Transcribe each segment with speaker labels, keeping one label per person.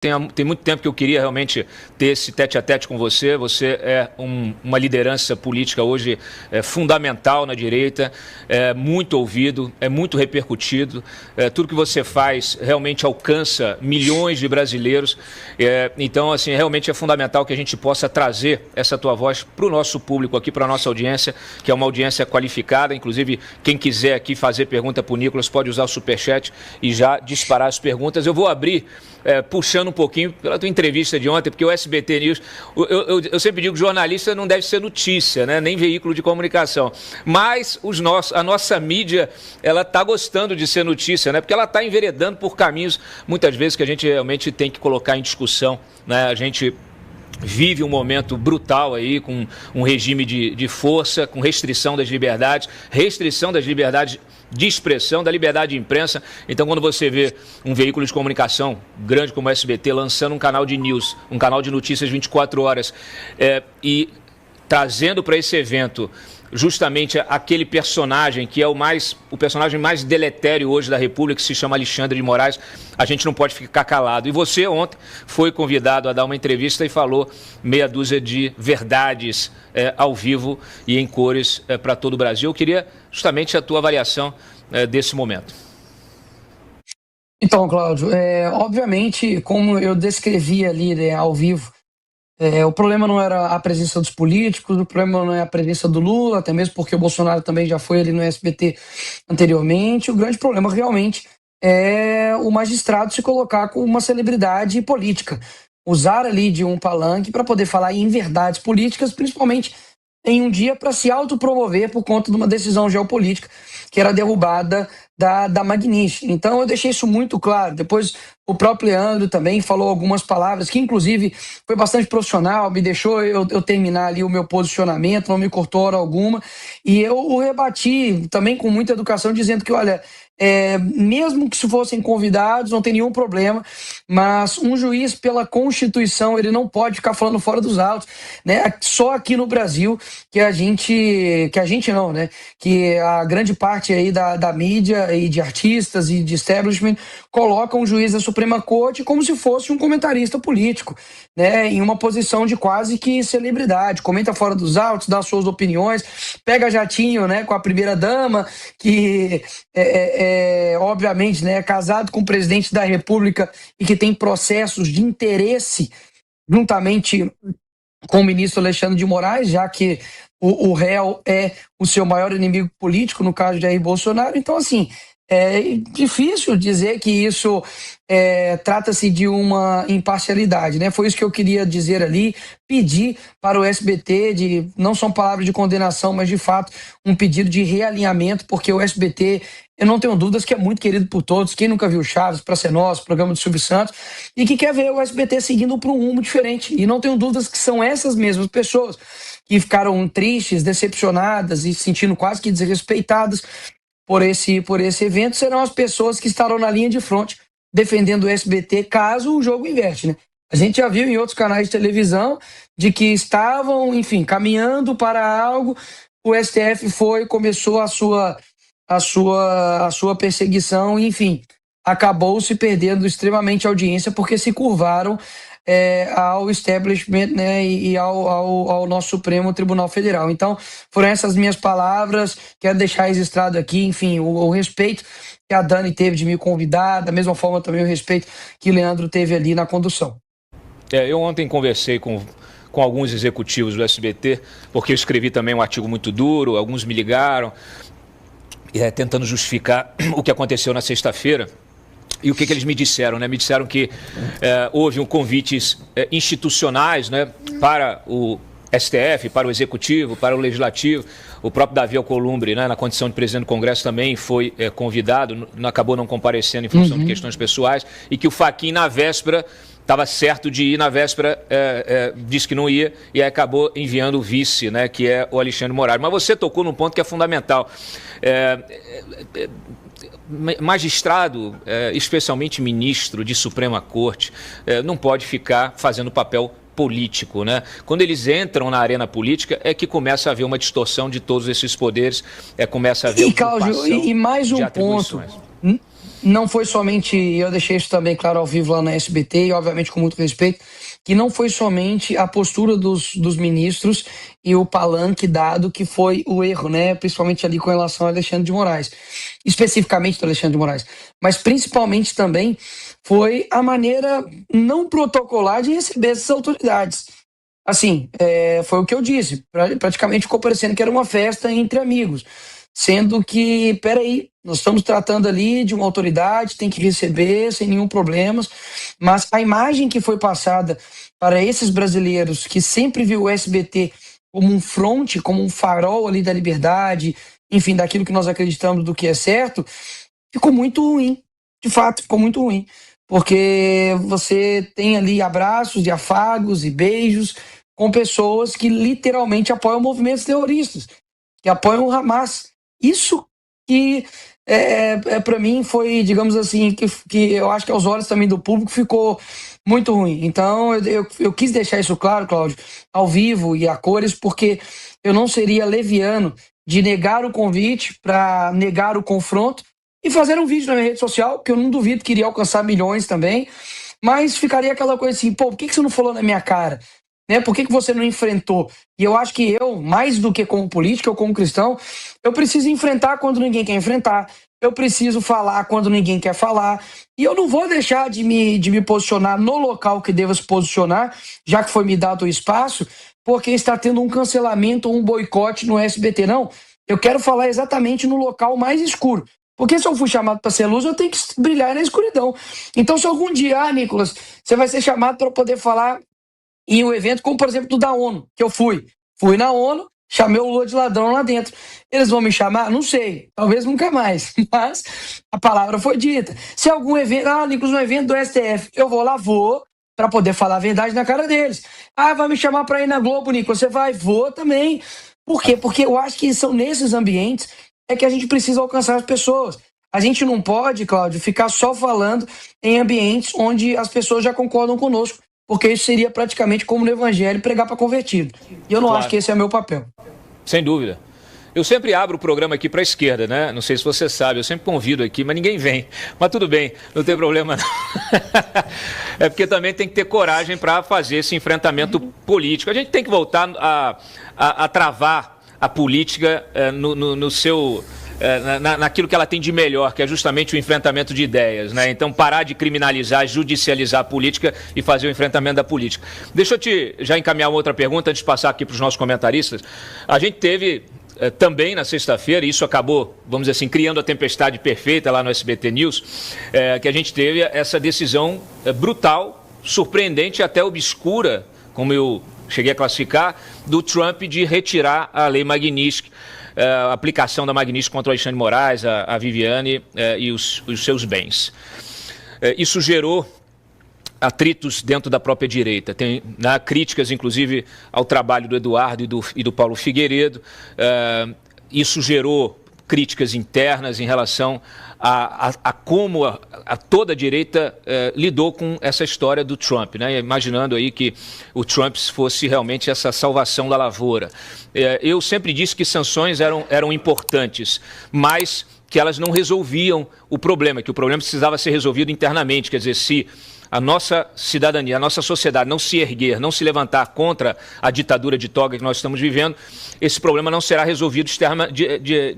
Speaker 1: Tem muito tempo que eu queria realmente ter esse tete-a-tete com você. Você é uma liderança política hoje fundamental na direita, é muito ouvido, é muito repercutido. Tudo que você faz realmente alcança milhões de brasileiros. Então, assim, realmente é fundamental que a gente possa trazer essa tua voz para o nosso público aqui, para a nossa audiência, que é uma audiência qualificada. Inclusive, quem quiser aqui fazer pergunta para o Nicolas pode usar o Superchat e já disparar as perguntas. Eu vou abrir puxando um pouquinho pela tua entrevista de ontem, porque o SBT News, eu sempre digo que jornalista não deve ser notícia, né? Nem veículo de comunicação, mas a nossa mídia, ela está gostando de ser notícia, né? Porque ela está enveredando por caminhos, muitas vezes, que a gente realmente tem que colocar em discussão, né? A gente vive um momento brutal aí, com um regime de força, com restrição das liberdades de expressão, da liberdade de imprensa. Então, quando você vê um veículo de comunicação grande como o SBT lançando um canal de news, um canal de notícias 24 horas, e trazendo para esse evento justamente aquele personagem que é o personagem mais deletério hoje da República, que se chama Alexandre de Moraes, a gente não pode ficar calado. E você ontem foi convidado a dar uma entrevista e falou meia dúzia de verdades ao vivo e em cores para todo o Brasil. Eu queria justamente a tua avaliação desse momento.
Speaker 2: Então, Cláudio, obviamente, como eu descrevi ali, né, ao vivo, o problema não era a presença dos políticos, o problema não é a presença do Lula, até mesmo porque o Bolsonaro também já foi ali no SBT anteriormente. O grande problema realmente é o magistrado se colocar como uma celebridade política, usar ali de um palanque para poder falar em verdades políticas, principalmente em um dia para se autopromover por conta de uma decisão geopolítica que era a derrubada da Magnitsky. Então eu deixei isso muito claro. Depois o próprio Leandro também falou algumas palavras que inclusive foi bastante profissional, me deixou eu terminar ali o meu posicionamento, não me cortou hora alguma, e eu o rebati também com muita educação, dizendo que, olha, mesmo que se fossem convidados, não tem nenhum problema, mas um juiz, pela Constituição, ele não pode ficar falando fora dos autos, né? Só aqui no Brasil que a gente não, né? Que a grande parte aí da mídia e de artistas e de establishment colocam o juiz da Suprema Corte como se fosse um comentarista político, né? Em uma posição de quase que celebridade, comenta fora dos autos, dá suas opiniões, pega jatinho, né? Com a primeira-dama, que obviamente, né, é casado com o presidente da República e que tem processos de interesse juntamente com o ministro Alexandre de Moraes, já que o réu é o seu maior inimigo político, no caso de Jair Bolsonaro. Então, assim, é difícil dizer que isso trata-se de uma imparcialidade, né? Foi isso que eu queria dizer ali, pedir para o SBT, não são palavras de condenação, mas de fato um pedido de realinhamento, porque o SBT, eu não tenho dúvidas que é muito querido por todos. Quem nunca viu Chaves, Pra Ser Nosso, programa do Silvio Santos, e que quer ver o SBT seguindo para um rumo diferente. E não tenho dúvidas que são essas mesmas pessoas que ficaram tristes, decepcionadas e se sentindo quase que desrespeitadas por esse evento, serão as pessoas que estarão na linha de frente defendendo o SBT caso o jogo inverte, né? A gente já viu em outros canais de televisão de que estavam, enfim, caminhando para algo, o STF começou a sua perseguição, e, enfim, acabou se perdendo extremamente a audiência porque se curvaram ao establishment, né, e ao nosso Supremo Tribunal Federal. Então, foram essas minhas palavras, quero deixar registrado aqui, enfim, o respeito que a Dani teve de me convidar, da mesma forma também o respeito que o Leandro teve ali na condução.
Speaker 1: Eu ontem conversei com alguns executivos do SBT, porque eu escrevi também um artigo muito duro, alguns me ligaram, tentando justificar o que aconteceu na sexta-feira. E o que eles me disseram, né? Me disseram que houve convites institucionais, né, para o STF, para o Executivo, para o Legislativo. O próprio Davi Alcolumbre, né, na condição de presidente do Congresso, também foi convidado, acabou não comparecendo em função de questões pessoais, e que o Fachin, na véspera, estava certo de ir, na véspera disse que não ia, e aí acabou enviando o vice, né, que é o Alexandre de Moraes. Mas você tocou num ponto que é fundamental. Magistrado, especialmente ministro de Suprema Corte, não pode ficar fazendo papel político, né? Quando eles entram na arena política é que começa a haver uma distorção de todos esses poderes, começa a haver
Speaker 2: Cláudio, e mais um ponto. não foi somente, eu deixei isso também claro ao vivo lá na SBT, e obviamente com muito respeito, que não foi somente a postura dos ministros e o palanque dado que foi o erro, né? Principalmente ali com relação ao Alexandre de Moraes, especificamente do Alexandre de Moraes, mas principalmente também foi a maneira não protocolar de receber essas autoridades. Assim, foi o que eu disse, praticamente ficou parecendo que era uma festa entre amigos, sendo que, peraí, nós estamos tratando ali de uma autoridade, tem que receber sem nenhum problema, mas a imagem que foi passada para esses brasileiros que sempre viu o SBT como um fronte, como um farol ali da liberdade, enfim, daquilo que nós acreditamos do que é certo, ficou muito ruim, de fato, ficou muito ruim, porque você tem ali abraços e afagos e beijos com pessoas que literalmente apoiam movimentos terroristas, que apoiam o Hamas. Isso que para mim foi, digamos assim, que eu acho que aos olhos também do público ficou muito ruim. Então eu quis deixar isso claro, Cláudio, ao vivo e a cores, porque eu não seria leviano de negar o convite para negar o confronto e fazer um vídeo na minha rede social, que eu não duvido que iria alcançar milhões também, mas ficaria aquela coisa assim, pô, por que você não falou na minha cara? Né? Por que você não enfrentou? E eu acho que eu, mais do que como político, eu como cristão, eu preciso enfrentar quando ninguém quer enfrentar, eu preciso falar quando ninguém quer falar, e eu não vou deixar de me posicionar no local que devo se posicionar, já que foi me dado o espaço, porque está tendo um cancelamento ou um boicote no SBT. Não, eu quero falar exatamente no local mais escuro. Porque se eu fui chamado para ser luz, eu tenho que brilhar na escuridão. Então, se algum dia, Nicolas, você vai ser chamado para poder falar em um evento como, por exemplo, do da ONU, que eu fui. Fui na ONU, chamei o Lula de ladrão lá dentro. Eles vão me chamar? Não sei. Talvez nunca mais. Mas a palavra foi dita. Se algum evento, Nicolas, um evento do STF, eu vou lá, vou, para poder falar a verdade na cara deles. Vai me chamar para ir na Globo, Nicolas, você vai? Vou também. Por quê? Porque eu acho que são nesses ambientes que a gente precisa alcançar as pessoas. A gente não pode, Cláudio, ficar só falando em ambientes onde as pessoas já concordam conosco, porque isso seria praticamente como no Evangelho pregar para convertido. E eu não acho que esse é o meu papel.
Speaker 1: Sem dúvida. Eu sempre abro o programa aqui para a esquerda, né? Não sei se você sabe, eu sempre convido aqui, mas ninguém vem. Mas tudo bem, não tem problema não. É porque também tem que ter coragem para fazer esse enfrentamento político. A gente tem que voltar a travar a política no seu... naquilo que ela tem de melhor, que é justamente o enfrentamento de ideias, né? Então, parar de criminalizar, judicializar a política e fazer o enfrentamento da política. Deixa eu te já encaminhar uma outra pergunta antes de passar aqui para os nossos comentaristas. A gente teve também na sexta-feira, e isso acabou, vamos dizer assim, criando a tempestade perfeita lá no SBT News, que a gente teve essa decisão brutal, surpreendente e até obscura, como eu cheguei a classificar, do Trump de retirar a lei Magnitsky, a aplicação da Magnitsky contra o Alexandre de Moraes, a Viviane e os seus bens. Isso gerou atritos dentro da própria direita. Tem críticas, inclusive, ao trabalho do Eduardo e do Paulo Figueiredo. Isso gerou críticas internas em relação a como toda a direita lidou com essa história do Trump, né? Imaginando aí que o Trump fosse realmente essa salvação da lavoura. Eu sempre disse que sanções eram importantes, mas que elas não resolviam o problema, que o problema precisava ser resolvido internamente. Quer dizer, se a nossa cidadania, a nossa sociedade não se erguer, não se levantar contra a ditadura de toga que nós estamos vivendo, esse problema não será resolvido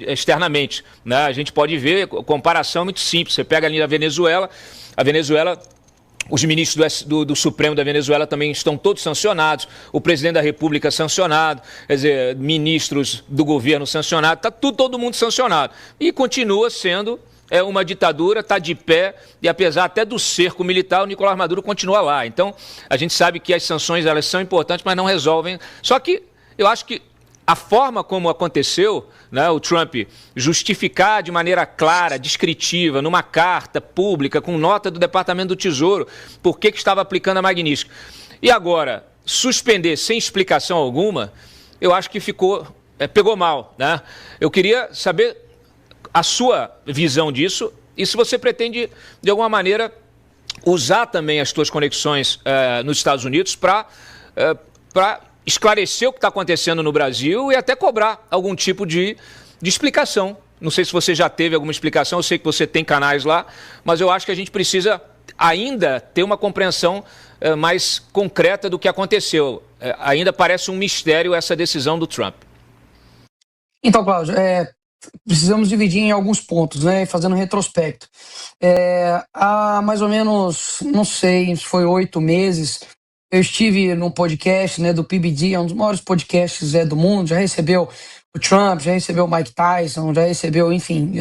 Speaker 1: externamente, né? A gente pode ver, comparação muito simples, você pega ali a Venezuela, os ministros do Supremo da Venezuela também estão todos sancionados, o presidente da República sancionado, quer dizer, ministros do governo sancionados, está todo mundo sancionado. E continua sendo uma ditadura, está de pé, e apesar até do cerco militar, o Nicolás Maduro continua lá. Então, a gente sabe que as sanções elas são importantes, mas não resolvem. Só que eu acho que a forma como aconteceu, né, o Trump justificar de maneira clara, descritiva, numa carta pública, com nota do Departamento do Tesouro, por que estava aplicando a Magnitsky. E agora, suspender sem explicação alguma, eu acho que pegou mal, né? Eu queria saber a sua visão disso e se você pretende, de alguma maneira, usar também as suas conexões nos Estados Unidos para esclarecer o que está acontecendo no Brasil e até cobrar algum tipo de explicação Não sei se você já teve alguma explicação, eu sei que você tem canais lá, mas eu acho que a gente precisa ainda ter uma compreensão mais concreta do que aconteceu. Ainda parece um mistério essa decisão do Trump.
Speaker 2: Então, Cláudio, precisamos dividir em alguns pontos, né? Fazendo um retrospecto. Há mais ou menos, não sei, foi 8 meses, eu estive num podcast, né, do PBD, é um dos maiores podcasts do mundo, já recebeu o Trump, já recebeu o Mike Tyson, já recebeu, enfim,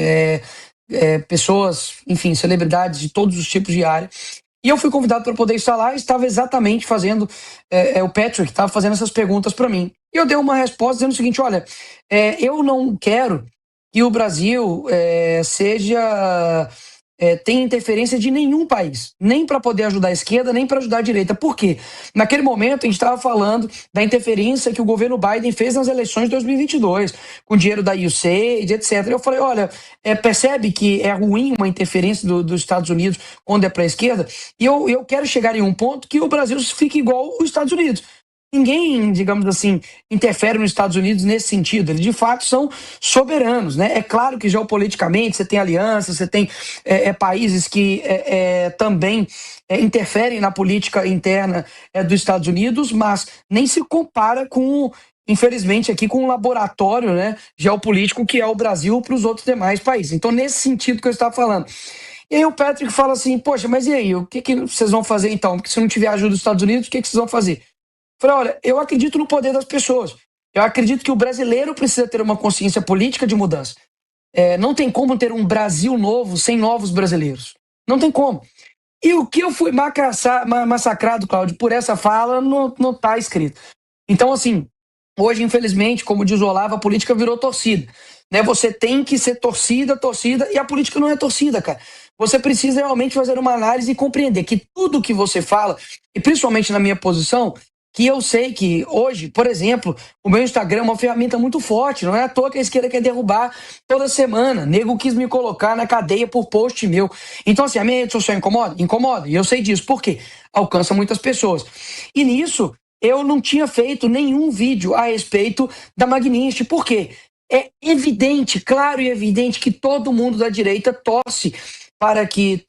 Speaker 2: pessoas, enfim, celebridades de todos os tipos de área. E eu fui convidado para poder estar lá e estava exatamente fazendo, o Patrick estava fazendo essas perguntas para mim. E eu dei uma resposta dizendo o seguinte: olha, eu não quero que o Brasil tenha interferência de nenhum país, nem para poder ajudar a esquerda, nem para ajudar a direita. Por quê? Naquele momento a gente estava falando da interferência que o governo Biden fez nas eleições de 2022, com dinheiro da USAID, etc. Eu falei, olha, percebe que é ruim uma interferência dos Estados Unidos quando é para a esquerda? E eu quero chegar em um ponto que o Brasil fique igual os Estados Unidos. Ninguém, digamos assim, interfere nos Estados Unidos nesse sentido. Eles, de fato, são soberanos, né? É claro que geopoliticamente você tem alianças, você tem países que também interferem na política interna dos Estados Unidos, mas nem se compara com, infelizmente, aqui com um laboratório, né, geopolítico que é o Brasil para os outros demais países. Então, nesse sentido que eu estava falando. E aí o Patrick fala assim, poxa, mas e aí, o que vocês vão fazer então? Porque se não tiver ajuda dos Estados Unidos, o que vocês vão fazer? Falei, olha, eu acredito no poder das pessoas. Eu acredito que o brasileiro precisa ter uma consciência política de mudança. Não tem como ter um Brasil novo sem novos brasileiros. Não tem como. E o que eu fui massacrado, Cláudio, por essa fala, não está escrito. Então, assim, hoje, infelizmente, como diz o Olavo, a política virou torcida. Né? Você tem que ser torcida, e a política não é torcida, cara. Você precisa realmente fazer uma análise e compreender que tudo que você fala, e principalmente na minha posição, que eu sei que hoje, por exemplo, o meu Instagram é uma ferramenta muito forte, não é à toa que a esquerda quer derrubar toda semana. Nego quis me colocar na cadeia por post meu. Então, assim, a minha rede social incomoda? Incomoda, e eu sei disso. Por quê? Alcança muitas pessoas. E nisso, eu não tinha feito nenhum vídeo a respeito da Magnitsky. Por quê? É evidente, claro e evidente, que todo mundo da direita torce para que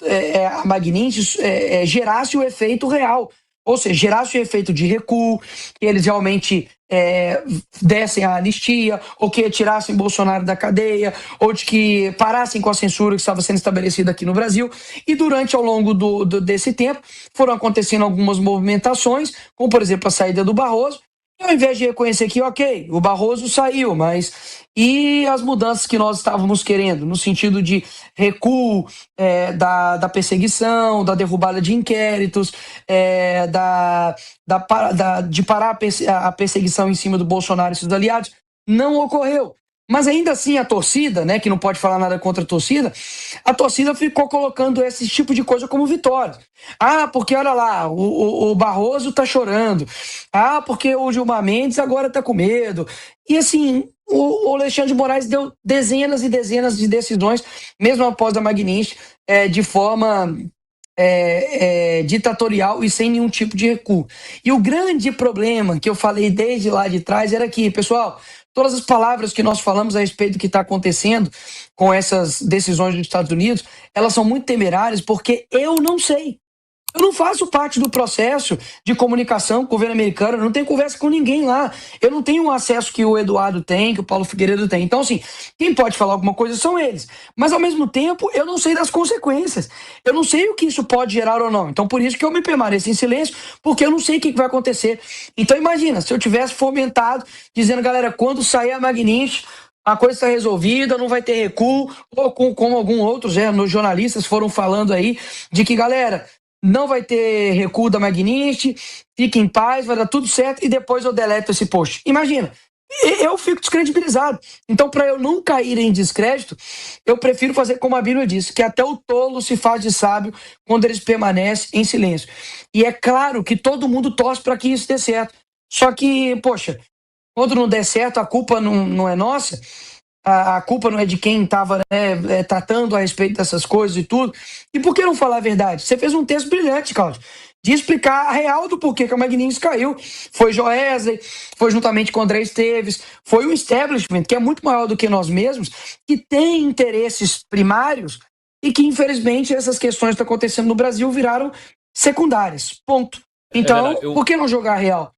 Speaker 2: a Magnitsky gerasse o efeito real. Ou seja, gerasse o efeito de recuo, que eles realmente dessem a anistia, ou que tirassem Bolsonaro da cadeia, ou de que parassem com a censura que estava sendo estabelecida aqui no Brasil. E durante, ao longo desse tempo, foram acontecendo algumas movimentações, como, por exemplo, a saída do Barroso. E ao invés de reconhecer que, ok, o Barroso saiu, mas e as mudanças que nós estávamos querendo, no sentido de recuo da perseguição, da derrubada de inquéritos, de parar a perseguição em cima do Bolsonaro e seus aliados, não ocorreu. Mas ainda assim a torcida, né, que não pode falar nada contra a torcida ficou colocando esse tipo de coisa como vitória. Ah, porque olha lá, o Barroso tá chorando. Ah, porque o Gilmar Mendes agora tá com medo. E assim, o Alexandre de Moraes deu dezenas e dezenas de decisões, mesmo após a Magnitsky, de forma ditatorial e sem nenhum tipo de recuo. E o grande problema que eu falei desde lá de trás era que, pessoal, todas as palavras que nós falamos a respeito do que está acontecendo com essas decisões dos Estados Unidos, elas são muito temerárias porque eu não sei. Eu não faço parte do processo de comunicação com o governo americano, eu não tenho conversa com ninguém lá. Eu não tenho o acesso que o Eduardo tem, que o Paulo Figueiredo tem. Então, assim, quem pode falar alguma coisa são eles. Mas, ao mesmo tempo, eu não sei das consequências. Eu não sei o que isso pode gerar ou não. Então, por isso que eu me permaneço em silêncio, porque eu não sei o que vai acontecer. Então, imagina, se eu tivesse fomentado, dizendo, galera, quando sair a Magnitsky, a coisa está resolvida, não vai ter recuo, ou como alguns outros jornalistas foram falando aí, de que, galera, não vai ter recuo da Magnitsky, fique em paz, vai dar tudo certo, e depois eu deleto esse post. Imagina, eu fico descredibilizado. Então, para eu não cair em descrédito, eu prefiro fazer como a Bíblia diz, que até o tolo se faz de sábio quando eles permanecem em silêncio. E é claro que todo mundo torce para que isso dê certo. Só que, poxa, quando não der certo, a culpa não é nossa. A culpa não é de quem estava tratando a respeito dessas coisas e tudo. E por que não falar a verdade? Você fez um texto brilhante, Cláudio. de explicar a real do porquê que a Magninhos caiu. Foi Joesley, foi juntamente com o André Esteves, foi um establishment que é muito maior do que nós mesmos, que tem interesses primários e que, infelizmente, essas questões que estão acontecendo no Brasil viraram secundárias. Ponto. Então,
Speaker 1: Renan,
Speaker 2: por que não jogar a real?